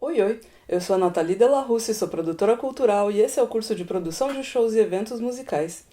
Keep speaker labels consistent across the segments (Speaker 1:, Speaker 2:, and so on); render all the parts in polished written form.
Speaker 1: Oi, oi! Eu sou a Nathalie Delarusse, sou produtora cultural e esse é o curso de produção de shows e eventos musicais.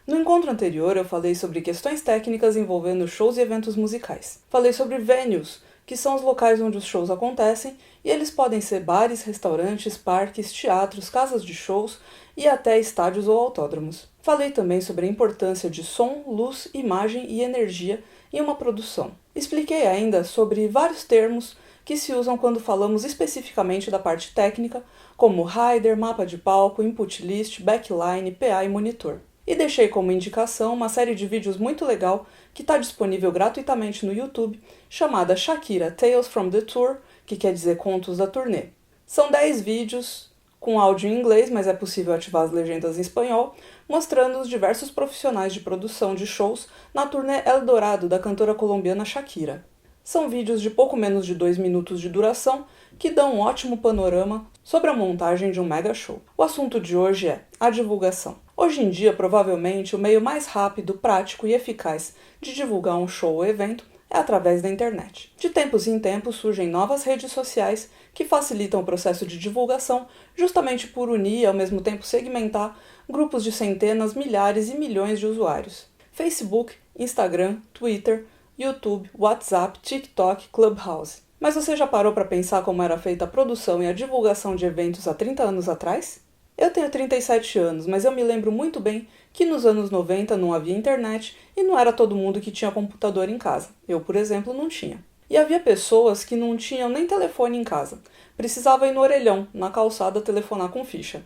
Speaker 1: No encontro anterior, eu falei sobre questões técnicas envolvendo shows e eventos musicais. Falei sobre venues, que são os locais onde os shows acontecem, e eles podem ser bares, restaurantes, parques, teatros, casas de shows e até estádios ou autódromos. Falei também sobre a importância de som, luz, imagem e energia em uma produção. Expliquei ainda sobre vários termos que se usam quando falamos especificamente da parte técnica, como rider, mapa de palco, input list, backline, PA e monitor. E deixei como indicação uma série de vídeos muito legal que está disponível gratuitamente no YouTube, chamada Shakira Tales from the Tour, que quer dizer Contos da Turnê. São 10 vídeos com áudio em inglês, mas é possível ativar as legendas em espanhol, mostrando os diversos profissionais de produção de shows na turnê El Dorado da cantora colombiana Shakira. São vídeos de pouco menos de 2 minutos de duração que dão um ótimo panorama sobre a montagem de um mega show. O assunto de hoje é a divulgação. Hoje em dia, provavelmente, o meio mais rápido, prático e eficaz de divulgar um show ou evento é através da internet. De tempos em tempos surgem novas redes sociais que facilitam o processo de divulgação justamente por unir e ao mesmo tempo segmentar grupos de centenas, milhares e milhões de usuários. Facebook, Instagram, Twitter, YouTube, WhatsApp, TikTok, Clubhouse. Mas você já parou para pensar como era feita a produção e a divulgação de eventos há 30 anos atrás? Eu tenho 37 anos, mas eu me lembro muito bem que nos anos 90 não havia internet e não era todo mundo que tinha computador em casa. Eu, por exemplo, não tinha. E havia pessoas que não tinham nem telefone em casa. Precisava ir no orelhão, na calçada, telefonar com ficha.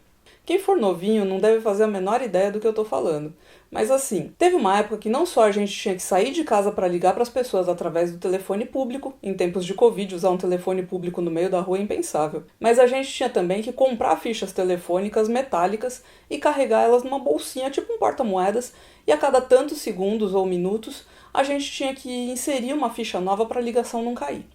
Speaker 1: Quem for novinho não deve fazer a menor ideia do que eu tô falando. Mas assim, teve uma época que não só a gente tinha que sair de casa para ligar para as pessoas através do telefone público, em tempos de Covid usar um telefone público no meio da rua é impensável, mas a gente tinha também que comprar fichas telefônicas metálicas e carregar elas numa bolsinha tipo um porta-moedas, e a cada tantos segundos ou minutos a gente tinha que inserir uma ficha nova para a ligação não cair.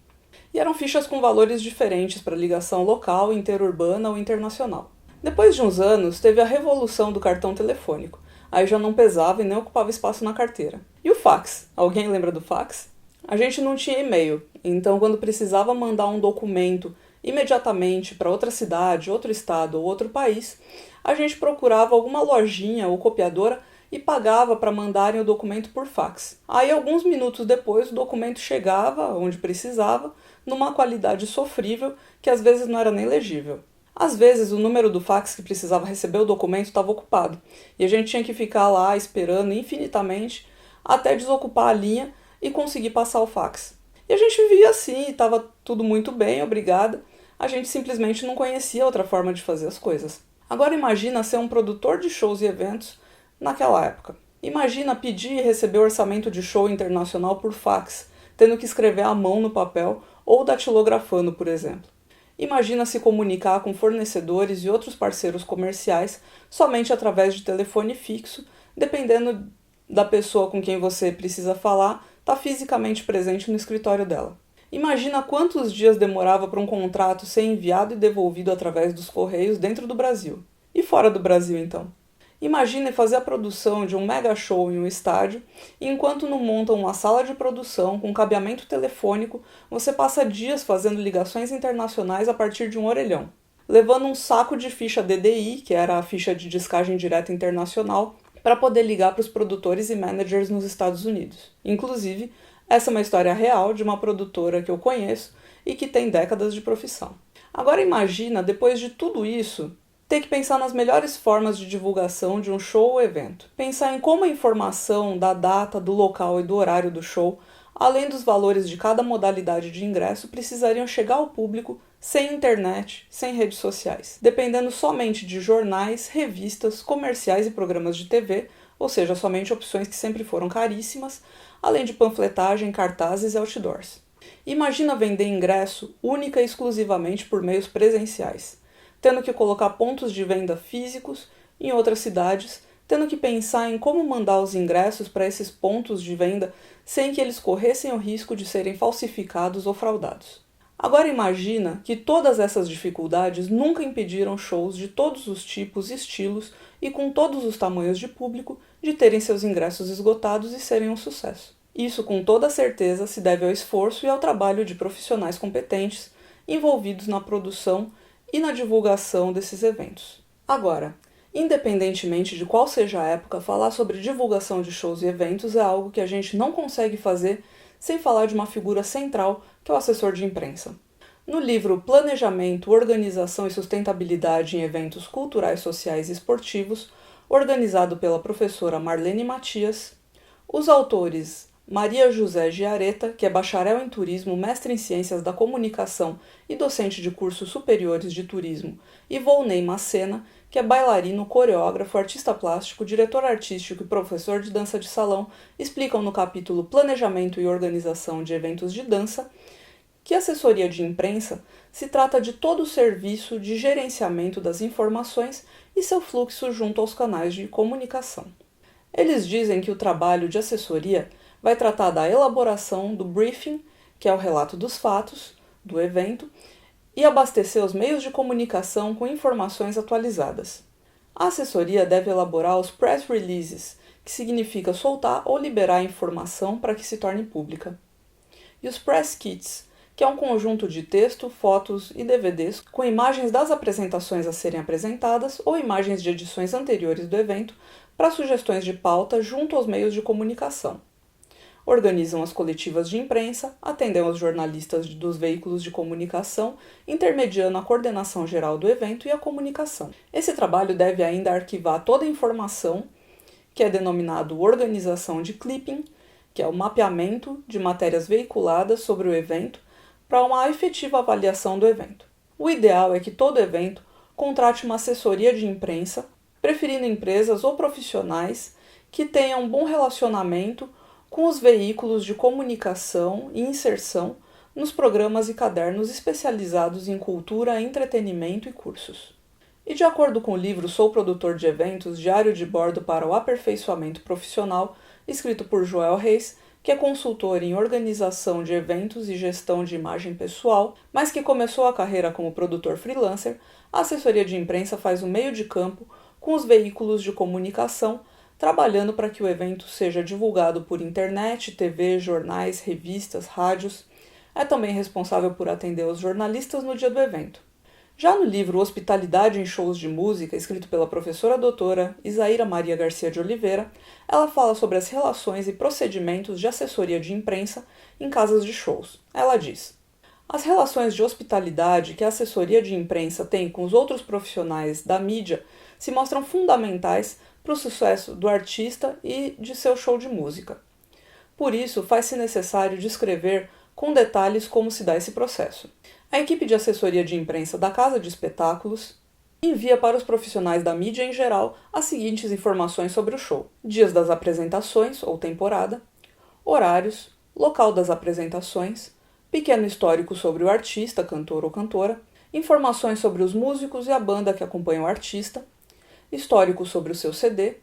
Speaker 1: E eram fichas com valores diferentes para ligação local, interurbana ou internacional. Depois de uns anos, teve a revolução do cartão telefônico. Aí já não pesava e nem ocupava espaço na carteira. E o fax? Alguém lembra do fax? A gente não tinha e-mail, então quando precisava mandar um documento imediatamente para outra cidade, outro estado ou outro país, a gente procurava alguma lojinha ou copiadora e pagava para mandarem o documento por fax. Aí alguns minutos depois o documento chegava onde precisava, numa qualidade sofrível que às vezes não era nem legível. Às vezes, o número do fax que precisava receber o documento estava ocupado, e a gente tinha que ficar lá esperando infinitamente até desocupar a linha e conseguir passar o fax. E a gente vivia assim, estava tudo muito bem, obrigada. A gente simplesmente não conhecia outra forma de fazer as coisas. Agora imagina ser um produtor de shows e eventos naquela época. Imagina pedir e receber orçamento de show internacional por fax, tendo que escrever à mão no papel ou datilografando, por exemplo. Imagina se comunicar com fornecedores e outros parceiros comerciais somente através de telefone fixo, dependendo da pessoa com quem você precisa falar, estar fisicamente presente no escritório dela. Imagina quantos dias demorava para um contrato ser enviado e devolvido através dos correios dentro do Brasil. E fora do Brasil, então? Imagine fazer a produção de um mega show em um estádio, e enquanto não montam uma sala de produção com cabeamento telefônico, você passa dias fazendo ligações internacionais a partir de um orelhão, levando um saco de ficha DDI, que era a ficha de descagem direta internacional, para poder ligar para os produtores e managers nos Estados Unidos. Inclusive, essa é uma história real de uma produtora que eu conheço e que tem décadas de profissão. Agora imagina, depois de tudo isso, ter que pensar nas melhores formas de divulgação de um show ou evento. Pensar em como a informação da data, do local e do horário do show, além dos valores de cada modalidade de ingresso, precisariam chegar ao público sem internet, sem redes sociais, dependendo somente de jornais, revistas, comerciais e programas de TV, ou seja, somente opções que sempre foram caríssimas, além de panfletagem, cartazes e outdoors. Imagina vender ingresso única e exclusivamente por meios presenciais, tendo que colocar pontos de venda físicos em outras cidades, tendo que pensar em como mandar os ingressos para esses pontos de venda sem que eles corressem o risco de serem falsificados ou fraudados. Agora imagina que todas essas dificuldades nunca impediram shows de todos os tipos e estilos e com todos os tamanhos de público de terem seus ingressos esgotados e serem um sucesso. Isso com toda certeza se deve ao esforço e ao trabalho de profissionais competentes envolvidos na produção e na divulgação desses eventos. Agora, independentemente de qual seja a época, falar sobre divulgação de shows e eventos é algo que a gente não consegue fazer sem falar de uma figura central, que é o assessor de imprensa. No livro Planejamento, Organização e Sustentabilidade em Eventos Culturais, Sociais e Esportivos, organizado pela professora Marlene Matias, os autores Maria José Giareta, que é bacharel em turismo, mestre em ciências da comunicação e docente de cursos superiores de turismo, e Volney Macena, que é bailarino, coreógrafo, artista plástico, diretor artístico e professor de dança de salão, explicam no capítulo Planejamento e Organização de Eventos de Dança que a assessoria de imprensa se trata de todo o serviço de gerenciamento das informações e seu fluxo junto aos canais de comunicação. Eles dizem que o trabalho de assessoria vai tratar da elaboração do briefing, que é o relato dos fatos do evento, e abastecer os meios de comunicação com informações atualizadas. A assessoria deve elaborar os press releases, que significa soltar ou liberar a informação para que se torne pública. E os press kits, que é um conjunto de texto, fotos e DVDs com imagens das apresentações a serem apresentadas ou imagens de edições anteriores do evento para sugestões de pauta junto aos meios de comunicação. Organizam as coletivas de imprensa, atendem aos jornalistas dos veículos de comunicação, intermediando a coordenação geral do evento e a comunicação. Esse trabalho deve ainda arquivar toda a informação, que é denominado organização de clipping, que é o mapeamento de matérias veiculadas sobre o evento, para uma efetiva avaliação do evento. O ideal é que todo evento contrate uma assessoria de imprensa, preferindo empresas ou profissionais que tenham um bom relacionamento com os veículos de comunicação e inserção nos programas e cadernos especializados em cultura, entretenimento e cursos. E de acordo com o livro Sou Produtor de Eventos, Diário de Bordo para o Aperfeiçoamento Profissional, escrito por Joel Reis, que é consultor em organização de eventos e gestão de imagem pessoal, mas que começou a carreira como produtor freelancer, a assessoria de imprensa faz o meio de campo com os veículos de comunicação, trabalhando para que o evento seja divulgado por internet, TV, jornais, revistas, rádios. É também responsável por atender os jornalistas no dia do evento. Já no livro Hospitalidade em Shows de Música, escrito pela professora doutora Isaíra Maria Garcia de Oliveira, ela fala sobre as relações e procedimentos de assessoria de imprensa em casas de shows. Ela diz: as relações de hospitalidade que a assessoria de imprensa tem com os outros profissionais da mídia se mostram fundamentais para o sucesso do artista e de seu show de música. Por isso, faz-se necessário descrever com detalhes como se dá esse processo. A equipe de assessoria de imprensa da casa de espetáculos envia para os profissionais da mídia em geral as seguintes informações sobre o show: dias das apresentações ou temporada, horários, local das apresentações, pequeno histórico sobre o artista, cantor ou cantora, informações sobre os músicos e a banda que acompanha o artista, histórico sobre o seu CD,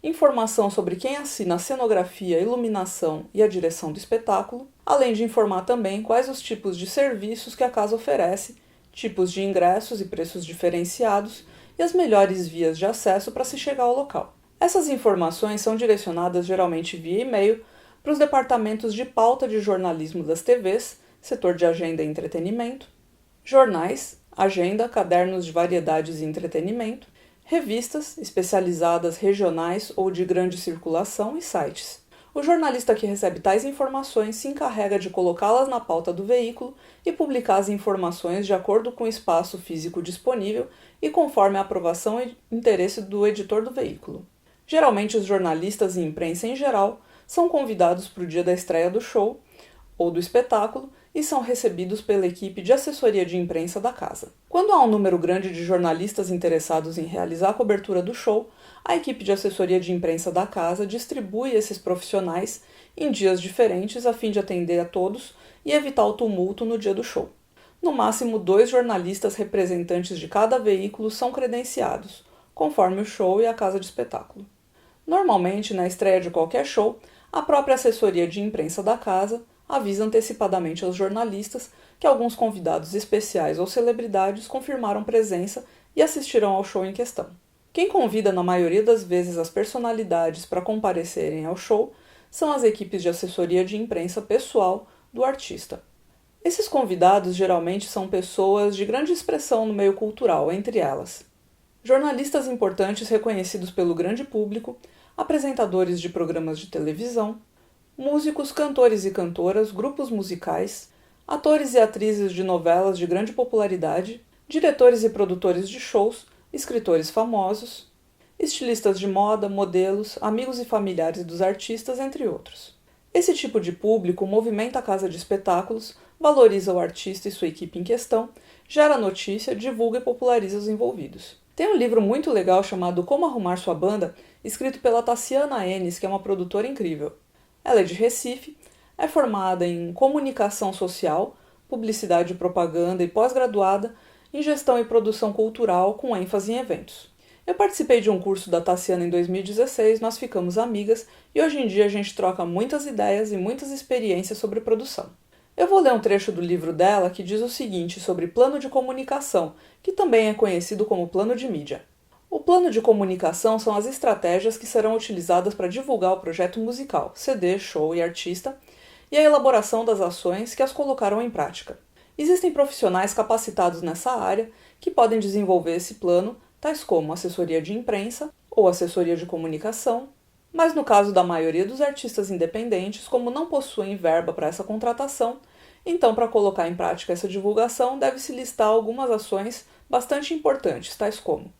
Speaker 1: informação sobre quem assina a cenografia, iluminação e a direção do espetáculo, além de informar também quais os tipos de serviços que a casa oferece, tipos de ingressos e preços diferenciados e as melhores vias de acesso para se chegar ao local. Essas informações são direcionadas geralmente via e-mail para os departamentos de pauta de jornalismo das TVs, setor de agenda e entretenimento, jornais, agenda, cadernos de variedades e entretenimento, revistas especializadas regionais ou de grande circulação e sites. O jornalista que recebe tais informações se encarrega de colocá-las na pauta do veículo e publicar as informações de acordo com o espaço físico disponível e conforme a aprovação e interesse do editor do veículo. Geralmente, os jornalistas e imprensa em geral são convidados para o dia da estreia do show ou do espetáculo e são recebidos pela equipe de assessoria de imprensa da casa. Quando há um número grande de jornalistas interessados em realizar a cobertura do show, a equipe de assessoria de imprensa da casa distribui esses profissionais em dias diferentes a fim de atender a todos e evitar o tumulto no dia do show. No máximo, 2 jornalistas representantes de cada veículo são credenciados, conforme o show e a casa de espetáculo. Normalmente, na estreia de qualquer show, a própria assessoria de imprensa da casa avisa antecipadamente aos jornalistas que alguns convidados especiais ou celebridades confirmaram presença e assistirão ao show em questão. Quem convida na maioria das vezes as personalidades para comparecerem ao show são as equipes de assessoria de imprensa pessoal do artista. Esses convidados geralmente são pessoas de grande expressão no meio cultural, entre elas jornalistas importantes reconhecidos pelo grande público, apresentadores de programas de televisão, músicos, cantores e cantoras, grupos musicais, atores e atrizes de novelas de grande popularidade, diretores e produtores de shows, escritores famosos, estilistas de moda, modelos, amigos e familiares dos artistas, entre outros. Esse tipo de público movimenta a casa de espetáculos, valoriza o artista e sua equipe em questão, gera notícia, divulga e populariza os envolvidos. Tem um livro muito legal chamado Como Arrumar Sua Banda, escrito pela Tassiana Enes, que é uma produtora incrível. Ela é de Recife, é formada em comunicação social, publicidade e propaganda e pós-graduada em gestão e produção cultural com ênfase em eventos. Eu participei de um curso da Tassiana em 2016, nós ficamos amigas e hoje em dia a gente troca muitas ideias e muitas experiências sobre produção. Eu vou ler um trecho do livro dela que diz o seguinte sobre plano de comunicação, que também é conhecido como plano de mídia. O plano de comunicação são as estratégias que serão utilizadas para divulgar o projeto musical, CD, show e artista, e a elaboração das ações que as colocaram em prática. Existem profissionais capacitados nessa área que podem desenvolver esse plano, tais como assessoria de imprensa ou assessoria de comunicação, mas no caso da maioria dos artistas independentes, como não possuem verba para essa contratação, então para colocar em prática essa divulgação deve-se listar algumas ações bastante importantes, tais como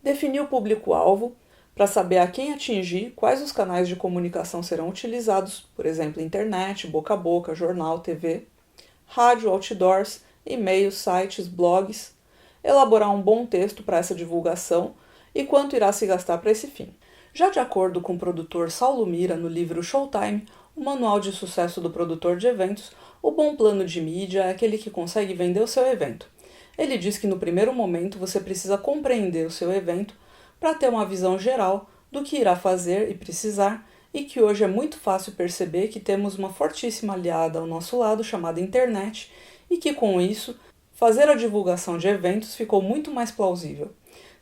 Speaker 1: definir o público-alvo, para saber a quem atingir, quais os canais de comunicação serão utilizados, por exemplo, internet, boca a boca, jornal, TV, rádio, outdoors, e-mails, sites, blogs, elaborar um bom texto para essa divulgação e quanto irá se gastar para esse fim. Já de acordo com o produtor Saulo Mira no livro Showtime, o manual de sucesso do produtor de eventos, o bom plano de mídia é aquele que consegue vender o seu evento. Ele diz que no primeiro momento você precisa compreender o seu evento para ter uma visão geral do que irá fazer e precisar, e que hoje é muito fácil perceber que temos uma fortíssima aliada ao nosso lado chamada internet e que com isso fazer a divulgação de eventos ficou muito mais plausível.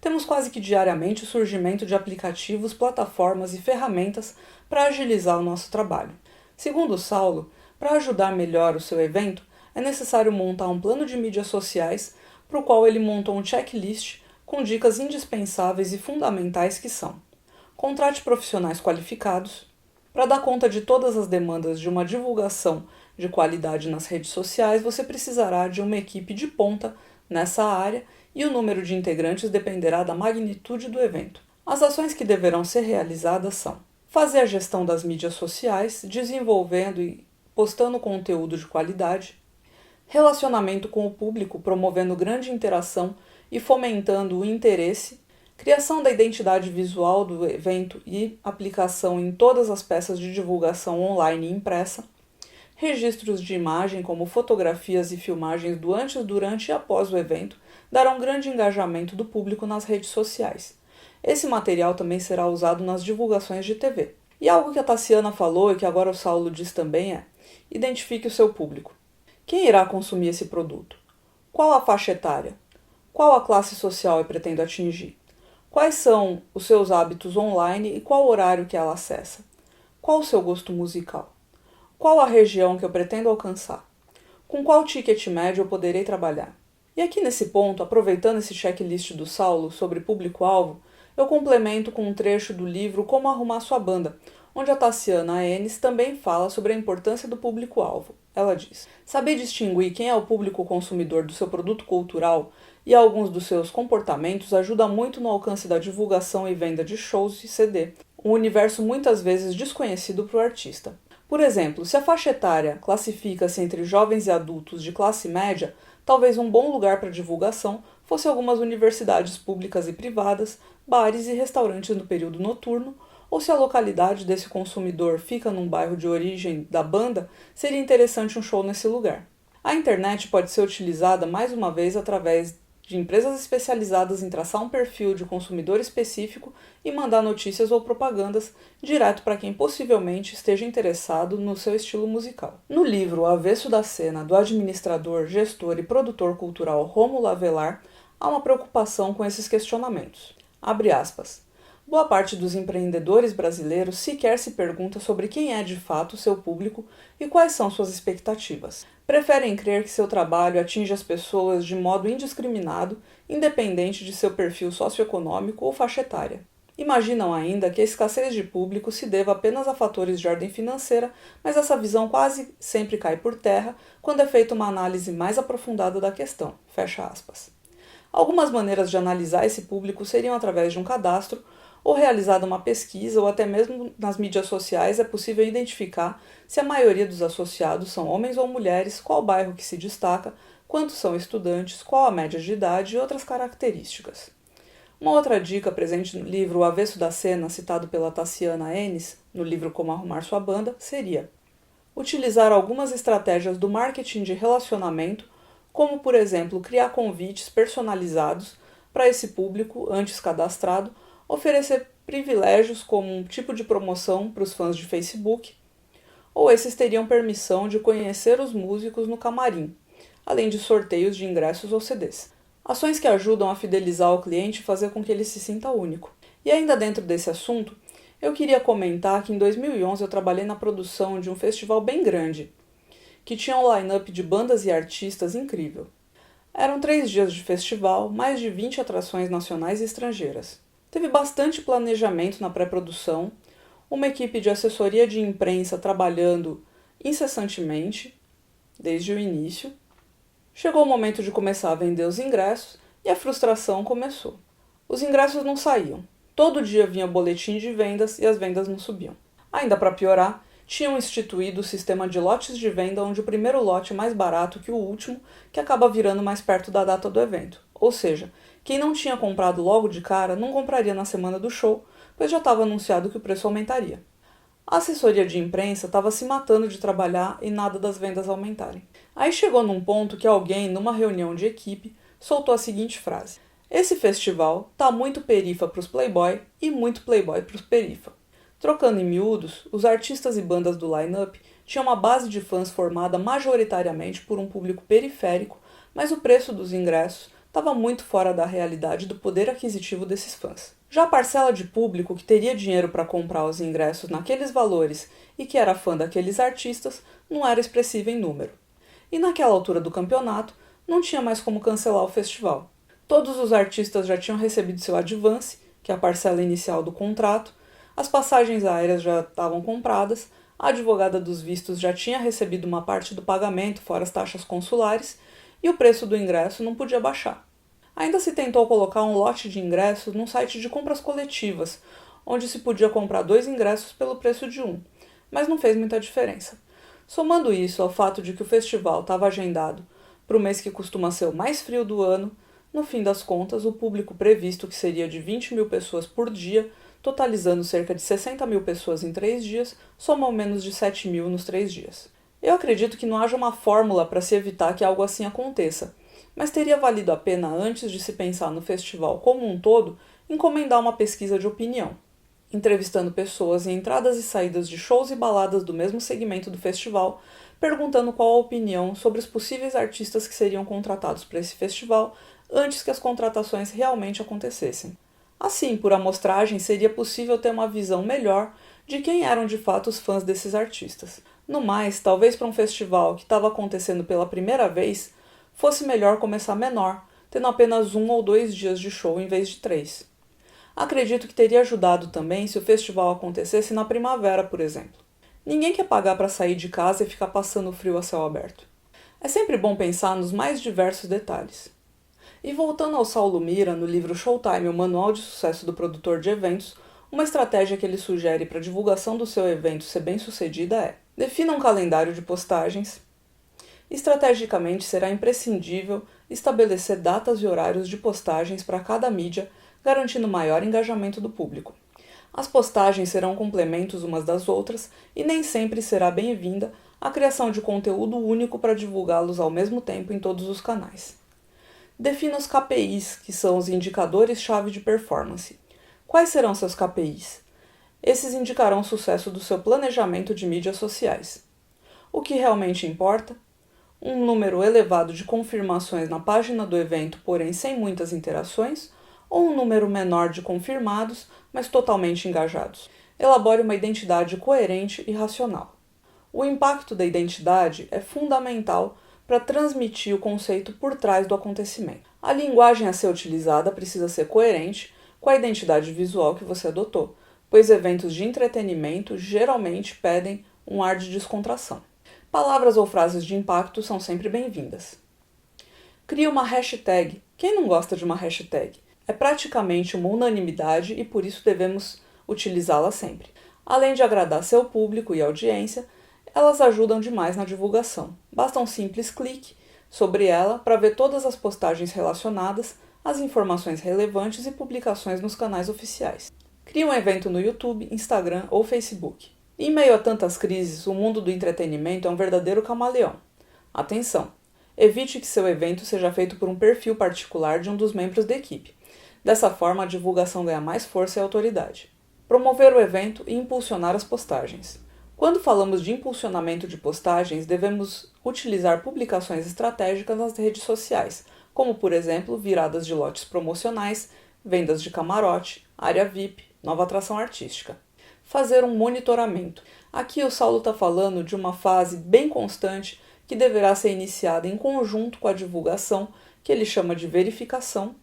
Speaker 1: Temos quase que diariamente o surgimento de aplicativos, plataformas e ferramentas para agilizar o nosso trabalho. Segundo o Saulo, para ajudar melhor o seu evento, é necessário montar um plano de mídias sociais, para o qual ele montou um checklist com dicas indispensáveis e fundamentais que são: contrate profissionais qualificados. Para dar conta de todas as demandas de uma divulgação de qualidade nas redes sociais, você precisará de uma equipe de ponta nessa área e o número de integrantes dependerá da magnitude do evento. As ações que deverão ser realizadas são: fazer a gestão das mídias sociais, desenvolvendo e postando conteúdo de qualidade, relacionamento com o público, promovendo grande interação e fomentando o interesse, criação da identidade visual do evento e aplicação em todas as peças de divulgação online e impressa, registros de imagem como fotografias e filmagens do antes, durante e após o evento darão grande engajamento do público nas redes sociais. Esse material também será usado nas divulgações de TV. E algo que a Tassiana falou e que agora o Saulo diz também é: identifique o seu público. Quem irá consumir esse produto? Qual a faixa etária? Qual a classe social eu pretendo atingir? Quais são os seus hábitos online e qual horário que ela acessa? Qual o seu gosto musical? Qual a região que eu pretendo alcançar? Com qual ticket médio eu poderei trabalhar? E aqui nesse ponto, aproveitando esse checklist do Saulo sobre público-alvo, eu complemento com um trecho do livro Como Arrumar Sua Banda, onde a Tassiana Enes também fala sobre a importância do público-alvo. Ela diz: saber distinguir quem é o público consumidor do seu produto cultural e alguns dos seus comportamentos ajuda muito no alcance da divulgação e venda de shows e CD, um universo muitas vezes desconhecido para o artista. Por exemplo, se a faixa etária classifica-se entre jovens e adultos de classe média, talvez um bom lugar para divulgação fosse algumas universidades públicas e privadas, bares e restaurantes no período noturno, ou se a localidade desse consumidor fica num bairro de origem da banda, seria interessante um show nesse lugar. A internet pode ser utilizada mais uma vez através de empresas especializadas em traçar um perfil de consumidor específico e mandar notícias ou propagandas direto para quem possivelmente esteja interessado no seu estilo musical. No livro O Avesso da Cena, do administrador, gestor e produtor cultural Rômulo Avelar, há uma preocupação com esses questionamentos. Abre aspas. Boa parte dos empreendedores brasileiros sequer se pergunta sobre quem é de fato seu público e quais são suas expectativas. Preferem crer que seu trabalho atinge as pessoas de modo indiscriminado, independente de seu perfil socioeconômico ou faixa etária. Imaginam ainda que a escassez de público se deva apenas a fatores de ordem financeira, mas essa visão quase sempre cai por terra quando é feita uma análise mais aprofundada da questão. Fecha aspas. Algumas maneiras de analisar esse público seriam através de um cadastro, ou realizada uma pesquisa, ou até mesmo nas mídias sociais é possível identificar se a maioria dos associados são homens ou mulheres, qual bairro que se destaca, quantos são estudantes, qual a média de idade e outras características. Uma outra dica presente no livro O Avesso da Cena, citado pela Tassiana Ennis, no livro Como Arrumar Sua Banda, seria utilizar algumas estratégias do marketing de relacionamento, como, por exemplo, criar convites personalizados para esse público antes cadastrado, oferecer privilégios como um tipo de promoção para os fãs de Facebook, ou esses teriam permissão de conhecer os músicos no camarim, além de sorteios de ingressos ou CDs. Ações que ajudam a fidelizar o cliente e fazer com que ele se sinta único. E ainda dentro desse assunto, eu queria comentar que em 2011 eu trabalhei na produção de um festival bem grande, que tinha um line-up de bandas e artistas incrível. Eram 3 dias de festival, mais de 20 atrações nacionais e estrangeiras. Teve bastante planejamento na pré-produção, uma equipe de assessoria de imprensa trabalhando incessantemente, desde o início. Chegou o momento de começar a vender os ingressos e a frustração começou. Os ingressos não saíam. Todo dia vinha boletim de vendas e as vendas não subiam. Ainda para piorar, tinham instituído o sistema de lotes de venda onde o primeiro lote é mais barato que o último, que acaba virando mais perto da data do evento. Ou seja, quem não tinha comprado logo de cara não compraria na semana do show, pois já estava anunciado que o preço aumentaria. A assessoria de imprensa estava se matando de trabalhar e nada das vendas aumentarem. Aí chegou num ponto que alguém, numa reunião de equipe, soltou a seguinte frase: "Esse festival tá muito perifa para os playboy e muito playboy para os perifa." Trocando em miúdos, os artistas e bandas do line-up tinham uma base de fãs formada majoritariamente por um público periférico, mas o preço dos ingressos estava muito fora da realidade do poder aquisitivo desses fãs. Já a parcela de público que teria dinheiro para comprar os ingressos naqueles valores e que era fã daqueles artistas não era expressiva em número. E naquela altura do campeonato, não tinha mais como cancelar o festival. Todos os artistas já tinham recebido seu advance, que é a parcela inicial do contrato, as passagens aéreas já estavam compradas, a advogada dos vistos já tinha recebido uma parte do pagamento, fora as taxas consulares, e o preço do ingresso não podia baixar. Ainda se tentou colocar um lote de ingressos num site de compras coletivas, onde se podia comprar 2 ingressos pelo preço de um, mas não fez muita diferença. Somando isso ao fato de que o festival estava agendado para o mês que costuma ser o mais frio do ano, no fim das contas, o público previsto, que seria de 20 mil pessoas por dia, totalizando cerca de 60 mil pessoas em 3 dias, somam menos de 7 mil nos 3 dias. Eu acredito que não haja uma fórmula para se evitar que algo assim aconteça, mas teria valido a pena, antes de se pensar no festival como um todo, encomendar uma pesquisa de opinião, entrevistando pessoas em entradas e saídas de shows e baladas do mesmo segmento do festival, perguntando qual a opinião sobre os possíveis artistas que seriam contratados para esse festival antes que as contratações realmente acontecessem. Assim, por amostragem, seria possível ter uma visão melhor de quem eram de fato os fãs desses artistas. No mais, talvez para um festival que estava acontecendo pela primeira vez, fosse melhor começar menor, tendo apenas 1 ou 2 dias de show em vez de 3. Acredito que teria ajudado também se o festival acontecesse na primavera, por exemplo. Ninguém quer pagar para sair de casa e ficar passando frio a céu aberto. É sempre bom pensar nos mais diversos detalhes. E voltando ao Saulo Mira, no livro Showtime, o Manual de Sucesso do Produtor de Eventos, uma estratégia que ele sugere para a divulgação do seu evento ser bem sucedida é: defina um calendário de postagens. Estrategicamente, será imprescindível estabelecer datas e horários de postagens para cada mídia, garantindo maior engajamento do público. As postagens serão complementos umas das outras e nem sempre será bem-vinda a criação de conteúdo único para divulgá-los ao mesmo tempo em todos os canais. Defina os KPIs, que são os indicadores-chave de performance. Quais serão seus KPIs? Esses indicarão o sucesso do seu planejamento de mídias sociais. O que realmente importa? Um número elevado de confirmações na página do evento, porém sem muitas interações, ou um número menor de confirmados, mas totalmente engajados. Elabore uma identidade coerente e racional. O impacto da identidade é fundamental para transmitir o conceito por trás do acontecimento. A linguagem a ser utilizada precisa ser coerente com a identidade visual que você adotou, pois eventos de entretenimento geralmente pedem um ar de descontração. Palavras ou frases de impacto são sempre bem-vindas. Crie uma hashtag. Quem não gosta de uma hashtag? É praticamente uma unanimidade e por isso devemos utilizá-la sempre. Além de agradar seu público e audiência, elas ajudam demais na divulgação. Basta um simples clique sobre ela para ver todas as postagens relacionadas, as informações relevantes e publicações nos canais oficiais. Crie um evento no YouTube, Instagram ou Facebook. Em meio a tantas crises, o mundo do entretenimento é um verdadeiro camaleão. Atenção! Evite que seu evento seja feito por um perfil particular de um dos membros da equipe. Dessa forma, a divulgação ganha mais força e autoridade. Promover o evento e impulsionar as postagens. Quando falamos de impulsionamento de postagens, devemos utilizar publicações estratégicas nas redes sociais, como, por exemplo, viradas de lotes promocionais, vendas de camarote, área VIP, nova atração artística. Fazer um monitoramento. Aqui o Saulo está falando de uma fase bem constante que deverá ser iniciada em conjunto com a divulgação, que ele chama de verificação,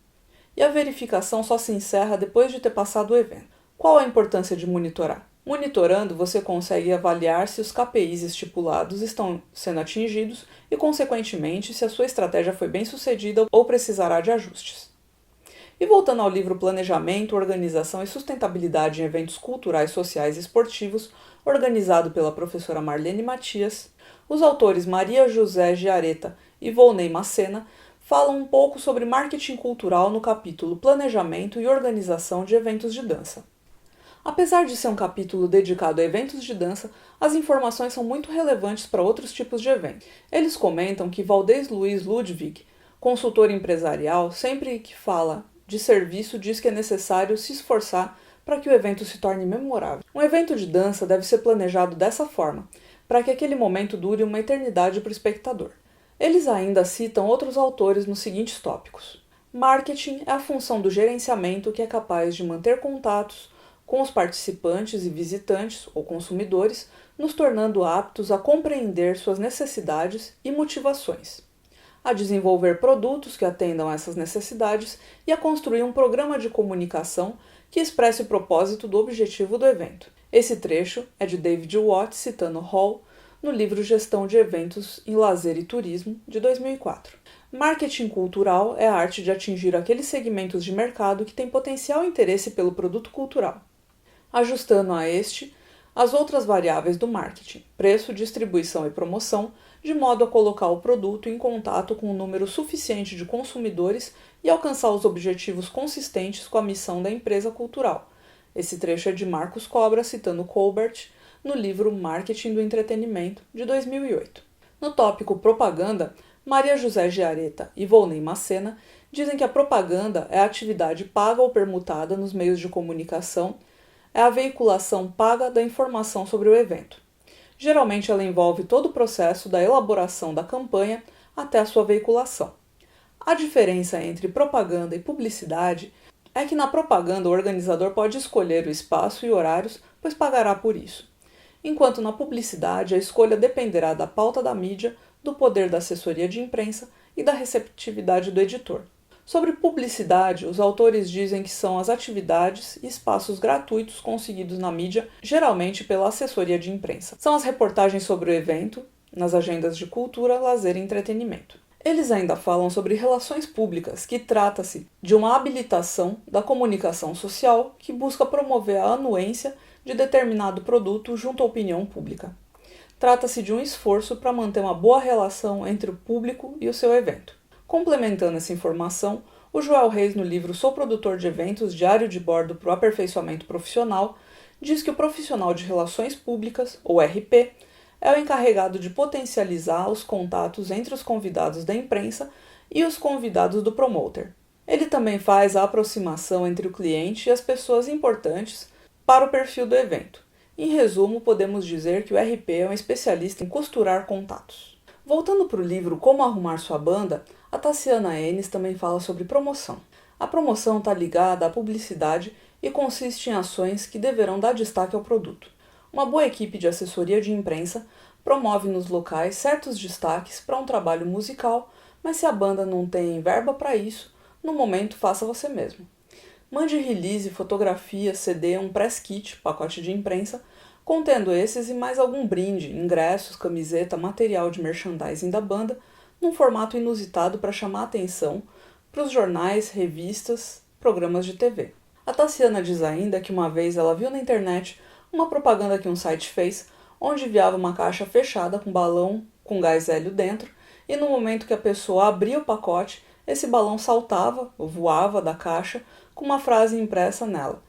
Speaker 1: e a verificação só se encerra depois de ter passado o evento. Qual a importância de monitorar? Monitorando, você consegue avaliar se os KPIs estipulados estão sendo atingidos e, consequentemente, se a sua estratégia foi bem sucedida ou precisará de ajustes. E voltando ao livro Planejamento, Organização e Sustentabilidade em Eventos Culturais, Sociais e Esportivos, organizado pela professora Marlene Matias, os autores Maria José Giareta e Volney Macena falam um pouco sobre marketing cultural no capítulo Planejamento e Organização de Eventos de Dança. Apesar de ser um capítulo dedicado a eventos de dança, as informações são muito relevantes para outros tipos de eventos. Eles comentam que Valdez Luiz Ludwig, consultor empresarial, sempre que fala de serviço, diz que é necessário se esforçar para que o evento se torne memorável. Um evento de dança deve ser planejado dessa forma, para que aquele momento dure uma eternidade para o espectador. Eles ainda citam outros autores nos seguintes tópicos. Marketing é a função do gerenciamento que é capaz de manter contatos com os participantes e visitantes ou consumidores, nos tornando aptos a compreender suas necessidades e motivações, a desenvolver produtos que atendam a essas necessidades e a construir um programa de comunicação que expresse o propósito do objetivo do evento. Esse trecho é de David Watt citando Hall no livro Gestão de Eventos em Lazer e Turismo, de 2004. Marketing cultural é a arte de atingir aqueles segmentos de mercado que têm potencial interesse pelo produto cultural, ajustando a este as outras variáveis do marketing, preço, distribuição e promoção, de modo a colocar o produto em contato com um número suficiente de consumidores e alcançar os objetivos consistentes com a missão da empresa cultural. Esse trecho é de Marcos Cobra, citando Colbert, no livro Marketing do Entretenimento, de 2008. No tópico propaganda, Maria José Giareta e Volney Macena dizem que a propaganda é a atividade paga ou permutada nos meios de comunicação, é a veiculação paga da informação sobre o evento. Geralmente ela envolve todo o processo da elaboração da campanha até a sua veiculação. A diferença entre propaganda e publicidade é que na propaganda o organizador pode escolher o espaço e horários, pois pagará por isso. Enquanto na publicidade a escolha dependerá da pauta da mídia, do poder da assessoria de imprensa e da receptividade do editor. Sobre publicidade, os autores dizem que são as atividades e espaços gratuitos conseguidos na mídia, geralmente pela assessoria de imprensa. São as reportagens sobre o evento, nas agendas de cultura, lazer e entretenimento. Eles ainda falam sobre relações públicas, que trata-se de uma habilitação da comunicação social que busca promover a anuência de determinado produto junto à opinião pública. Trata-se de um esforço para manter uma boa relação entre o público e o seu evento. Complementando essa informação, o Joel Reis, no livro Sou Produtor de Eventos, Diário de Bordo para o Aperfeiçoamento Profissional, diz que o profissional de relações públicas, ou RP, é o encarregado de potencializar os contatos entre os convidados da imprensa e os convidados do promoter. Ele também faz a aproximação entre o cliente e as pessoas importantes para o perfil do evento. Em resumo, podemos dizer que o RP é um especialista em costurar contatos. Voltando para o livro Como Arrumar Sua Banda, a Tassiana Ennis também fala sobre promoção. A promoção está ligada à publicidade e consiste em ações que deverão dar destaque ao produto. Uma boa equipe de assessoria de imprensa promove nos locais certos destaques para um trabalho musical, mas se a banda não tem verba para isso, no momento faça você mesmo. Mande release, fotografia, CD, um press kit, pacote de imprensa, contendo esses e mais algum brinde, ingressos, camiseta, material de merchandising da banda, num formato inusitado para chamar a atenção para os jornais, revistas, programas de TV. A Tassiana diz ainda que uma vez ela viu na internet uma propaganda que um site fez, onde enviava uma caixa fechada com balão com gás hélio dentro, e no momento que a pessoa abria o pacote, esse balão saltava ou voava da caixa com uma frase impressa nela: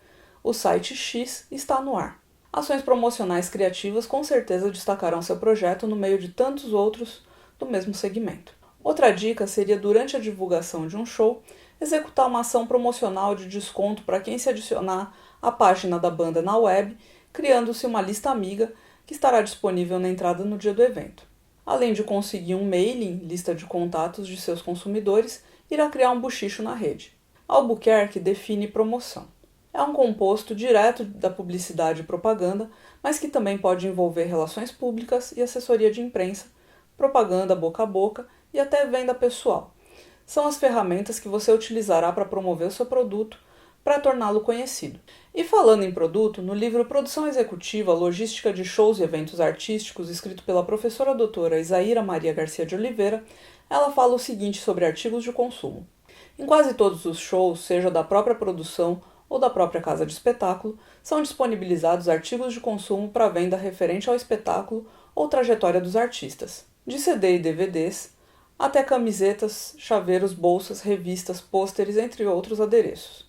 Speaker 1: "O site X está no ar". Ações promocionais criativas com certeza destacarão seu projeto no meio de tantos outros do mesmo segmento. Outra dica seria, durante a divulgação de um show, executar uma ação promocional de desconto para quem se adicionar à página da banda na web, criando-se uma lista amiga que estará disponível na entrada no dia do evento. Além de conseguir um mailing, lista de contatos de seus consumidores, irá criar um buchicho na rede. Albuquerque define promoção. É um composto direto da publicidade e propaganda, mas que também pode envolver relações públicas e assessoria de imprensa, propaganda boca a boca e até venda pessoal. São as ferramentas que você utilizará para promover o seu produto, para torná-lo conhecido. E falando em produto, no livro Produção Executiva, Logística de Shows e Eventos Artísticos, escrito pela professora doutora Isaíra Maria Garcia de Oliveira, ela fala o seguinte sobre artigos de consumo. Em quase todos os shows, seja da própria produção ou da própria casa de espetáculo, são disponibilizados artigos de consumo para venda referente ao espetáculo ou trajetória dos artistas, de CD e DVDs, até camisetas, chaveiros, bolsas, revistas, pôsteres, entre outros adereços.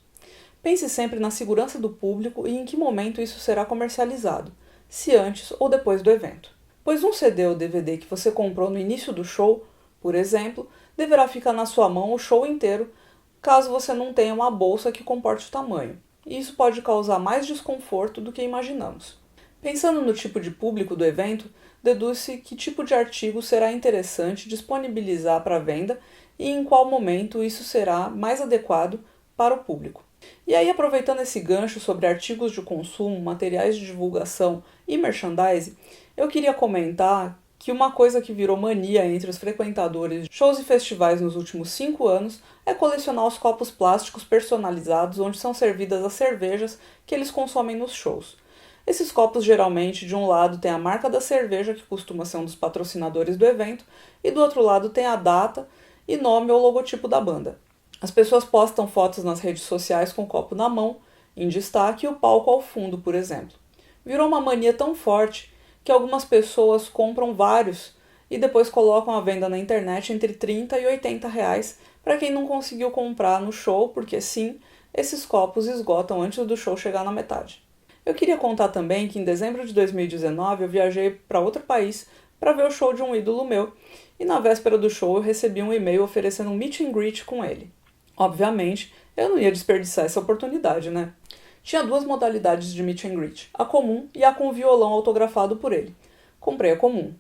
Speaker 1: Pense sempre na segurança do público e em que momento isso será comercializado, se antes ou depois do evento. Pois um CD ou DVD que você comprou no início do show, por exemplo, deverá ficar na sua mão o show inteiro, caso você não tenha uma bolsa que comporte o tamanho, e isso pode causar mais desconforto do que imaginamos. Pensando no tipo de público do evento, deduz-se que tipo de artigo será interessante disponibilizar para venda e em qual momento isso será mais adequado para o público. E aí, aproveitando esse gancho sobre artigos de consumo, materiais de divulgação e merchandising, eu queria comentar que uma coisa que virou mania entre os frequentadores de shows e festivais nos últimos 5 anos é colecionar os copos plásticos personalizados onde são servidas as cervejas que eles consomem nos shows. Esses copos geralmente, de um lado, tem a marca da cerveja, que costuma ser um dos patrocinadores do evento, e do outro lado tem a data e nome ou logotipo da banda. As pessoas postam fotos nas redes sociais com o copo na mão, em destaque, e o palco ao fundo, por exemplo. Virou uma mania tão forte que algumas pessoas compram vários e depois colocam à venda na internet entre 30 e 80 reais para quem não conseguiu comprar no show, porque sim, esses copos esgotam antes do show chegar na metade. Eu queria contar também que em dezembro de 2019 eu viajei para outro país para ver o show de um ídolo meu, e na véspera do show eu recebi um e-mail oferecendo um meet and greet com ele. Obviamente, eu não ia desperdiçar essa oportunidade, né? Tinha 2 modalidades de meet and greet, a comum e a com violão autografado por ele. Comprei a comum.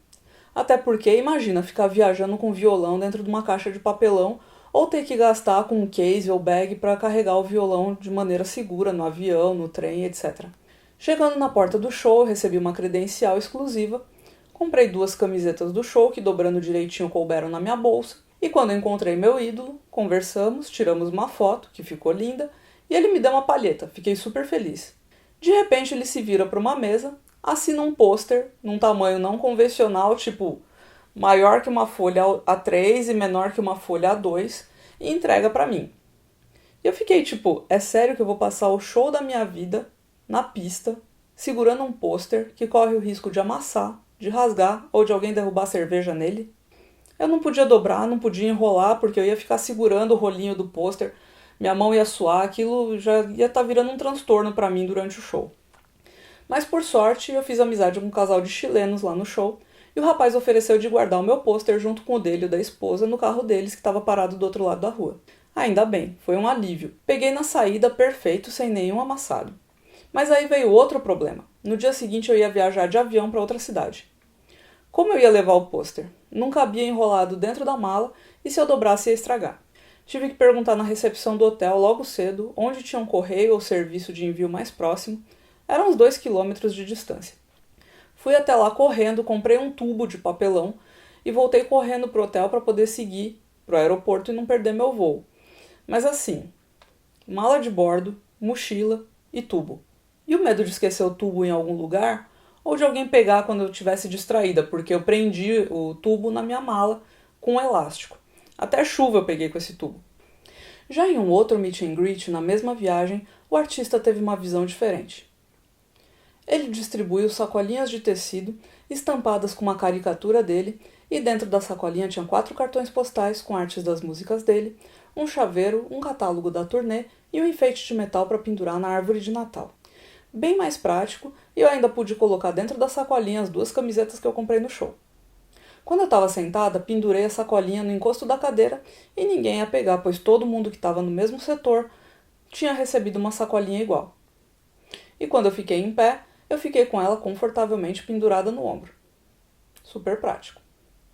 Speaker 1: Até porque, imagina ficar viajando com violão dentro de uma caixa de papelão ou ter que gastar com um case ou bag para carregar o violão de maneira segura no avião, no trem, etc. Chegando na porta do show, eu recebi uma credencial exclusiva, comprei 2 camisetas do show que, dobrando direitinho, couberam na minha bolsa. E quando eu encontrei meu ídolo, conversamos, tiramos uma foto, que ficou linda, e ele me deu uma palheta, fiquei super feliz. De repente ele se vira para uma mesa, assina um pôster, num tamanho não convencional, tipo maior que uma folha A3 e menor que uma folha A2, e entrega para mim. E eu fiquei tipo, é sério que eu vou passar o show da minha vida, na pista, segurando um pôster que corre o risco de amassar, de rasgar ou de alguém derrubar cerveja nele? Eu não podia dobrar, não podia enrolar, porque eu ia ficar segurando o rolinho do pôster, minha mão ia suar, aquilo já ia estar virando um transtorno para mim durante o show. Mas por sorte, eu fiz amizade com um casal de chilenos lá no show, e o rapaz ofereceu de guardar o meu pôster junto com o dele e o da esposa no carro deles, que estava parado do outro lado da rua. Ainda bem, foi um alívio. Peguei na saída perfeito, sem nenhum amassado. Mas aí veio outro problema. No dia seguinte eu ia viajar de avião para outra cidade. Como eu ia levar o pôster? Não cabia enrolado dentro da mala e se eu dobrasse ia estragar. Tive que perguntar na recepção do hotel logo cedo onde tinha um correio ou serviço de envio mais próximo. Eram uns 2 quilômetros de distância. Fui até lá correndo, comprei um tubo de papelão e voltei correndo pro hotel para poder seguir pro aeroporto e não perder meu voo. Mas assim, mala de bordo, mochila e tubo. E o medo de esquecer o tubo em algum lugar ou de alguém pegar quando eu estivesse distraída, porque eu prendi o tubo na minha mala com um elástico. Até chuva eu peguei com esse tubo. Já em um outro meet and greet, na mesma viagem, o artista teve uma visão diferente. Ele distribuiu sacolinhas de tecido estampadas com uma caricatura dele e dentro da sacolinha tinha 4 cartões postais com artes das músicas dele, um chaveiro, um catálogo da turnê e um enfeite de metal para pendurar na árvore de Natal. Bem mais prático, e eu ainda pude colocar dentro da sacolinha as 2 camisetas que eu comprei no show. Quando eu estava sentada, pendurei a sacolinha no encosto da cadeira e ninguém ia pegar, pois todo mundo que estava no mesmo setor tinha recebido uma sacolinha igual. E quando eu fiquei em pé, eu fiquei com ela confortavelmente pendurada no ombro. Super prático.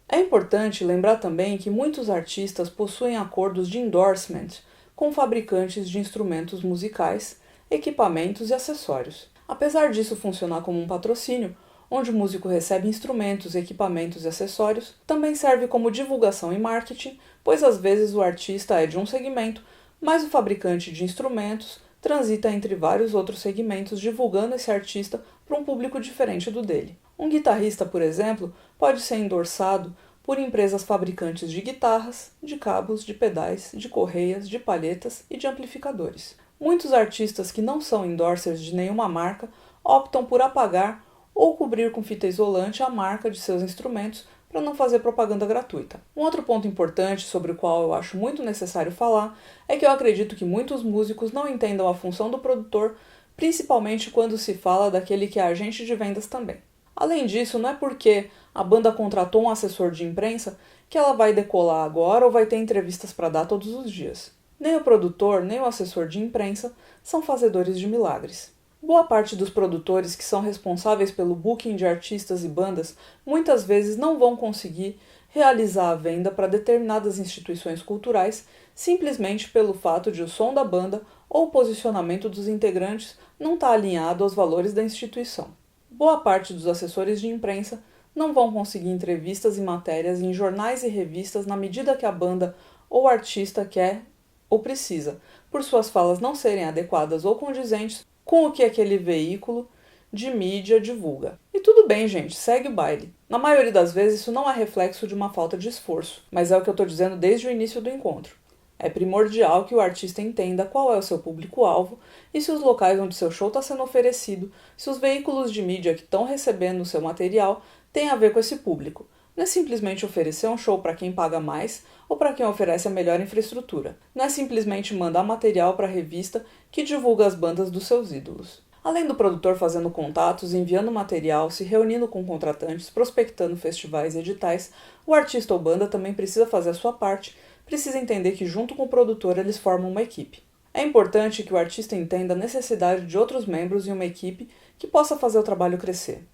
Speaker 1: É importante lembrar também que muitos artistas possuem acordos de endorsement com fabricantes de instrumentos musicais, equipamentos e acessórios. Apesar disso funcionar como um patrocínio, onde o músico recebe instrumentos, equipamentos e acessórios, também serve como divulgação e marketing, pois às vezes o artista é de um segmento, mas o fabricante de instrumentos transita entre vários outros segmentos divulgando esse artista para um público diferente do dele. Um guitarrista, por exemplo, pode ser endossado por empresas fabricantes de guitarras, de cabos, de pedais, de correias, de palhetas e de amplificadores. Muitos artistas que não são endorsers de nenhuma marca optam por apagar ou cobrir com fita isolante a marca de seus instrumentos para não fazer propaganda gratuita. Um outro ponto importante sobre o qual eu acho muito necessário falar é que eu acredito que muitos músicos não entendam a função do produtor, principalmente quando se fala daquele que é agente de vendas também. Além disso, não é porque a banda contratou um assessor de imprensa que ela vai decolar agora ou vai ter entrevistas para dar todos os dias. Nem o produtor, nem o assessor de imprensa são fazedores de milagres. Boa parte dos produtores que são responsáveis pelo booking de artistas e bandas muitas vezes não vão conseguir realizar a venda para determinadas instituições culturais simplesmente pelo fato de o som da banda ou o posicionamento dos integrantes não estar alinhado aos valores da instituição. Boa parte dos assessores de imprensa não vão conseguir entrevistas e matérias em jornais e revistas na medida que a banda ou artista quer ou precisa, por suas falas não serem adequadas ou condizentes com o que aquele veículo de mídia divulga. E tudo bem, gente, segue o baile. Na maioria das vezes isso não é reflexo de uma falta de esforço, mas é o que eu estou dizendo desde o início do encontro. É primordial que o artista entenda qual é o seu público-alvo e se os locais onde seu show está sendo oferecido, se os veículos de mídia que estão recebendo o seu material têm a ver com esse público. Não é simplesmente oferecer um show para quem paga mais ou para quem oferece a melhor infraestrutura. Não é simplesmente mandar material para a revista que divulga as bandas dos seus ídolos. Além do produtor fazendo contatos, enviando material, se reunindo com contratantes, prospectando festivais e editais, o artista ou banda também precisa fazer a sua parte, precisa entender que junto com o produtor eles formam uma equipe. É importante que o artista entenda a necessidade de outros membros em uma equipe que possa fazer o trabalho crescer.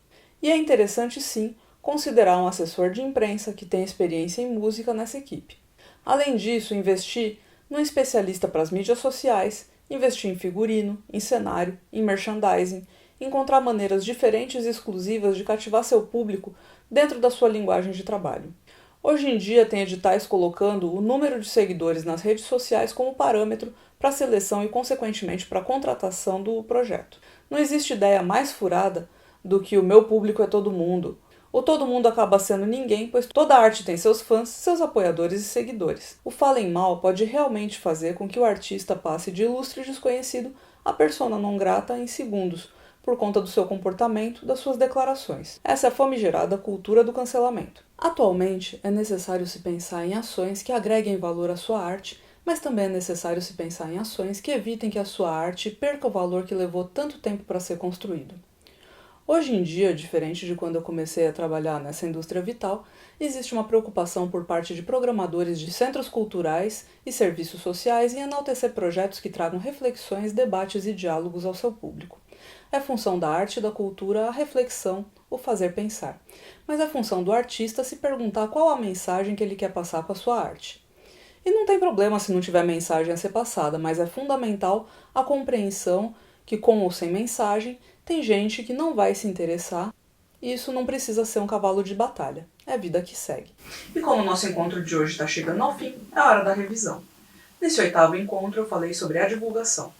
Speaker 1: E é interessante sim considerar um assessor de imprensa que tem experiência em música nessa equipe. Além disso, investir num especialista para as mídias sociais, investir em figurino, em cenário, em merchandising, encontrar maneiras diferentes e exclusivas de cativar seu público dentro da sua linguagem de trabalho. Hoje em dia tem editais colocando o número de seguidores nas redes sociais como parâmetro para a seleção e, consequentemente, para a contratação do projeto. Não existe ideia mais furada do que o meu público é todo mundo, ou todo mundo acaba sendo ninguém, pois toda arte tem seus fãs, seus apoiadores e seguidores. O falem mal pode realmente fazer com que o artista passe de ilustre desconhecido a persona non grata em segundos, por conta do seu comportamento, das suas declarações. Essa é a famigerada cultura do cancelamento. Atualmente, é necessário se pensar em ações que agreguem valor à sua arte, mas também é necessário se pensar em ações que evitem que a sua arte perca o valor que levou tanto tempo para ser construído. Hoje em dia, diferente de quando eu comecei a trabalhar nessa indústria vital, existe uma preocupação por parte de programadores de centros culturais e serviços sociais em enaltecer projetos que tragam reflexões, debates e diálogos ao seu público. É função da arte e da cultura a reflexão, o fazer pensar. Mas é função do artista se perguntar qual a mensagem que ele quer passar com a sua arte. E não tem problema se não tiver mensagem a ser passada, mas é fundamental a compreensão que, com ou sem mensagem, tem gente que não vai se interessar e isso não precisa ser um cavalo de batalha. É vida que segue. E como o nosso encontro de hoje está chegando ao fim, é hora da revisão. Nesse 8º encontro eu falei sobre a divulgação.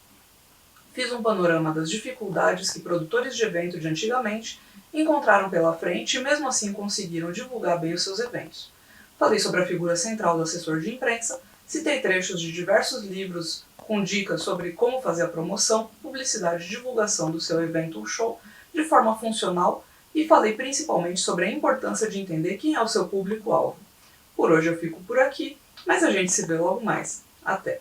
Speaker 1: Fiz um panorama das dificuldades que produtores de evento de antigamente encontraram pela frente e mesmo assim conseguiram divulgar bem os seus eventos. Falei sobre a figura central do assessor de imprensa, citei trechos de diversos livros com dicas sobre como fazer a promoção, publicidade e divulgação do seu evento ou show de forma funcional e falei principalmente sobre a importância de entender quem é o seu público-alvo. Por hoje eu fico por aqui, mas a gente se vê logo mais. Até!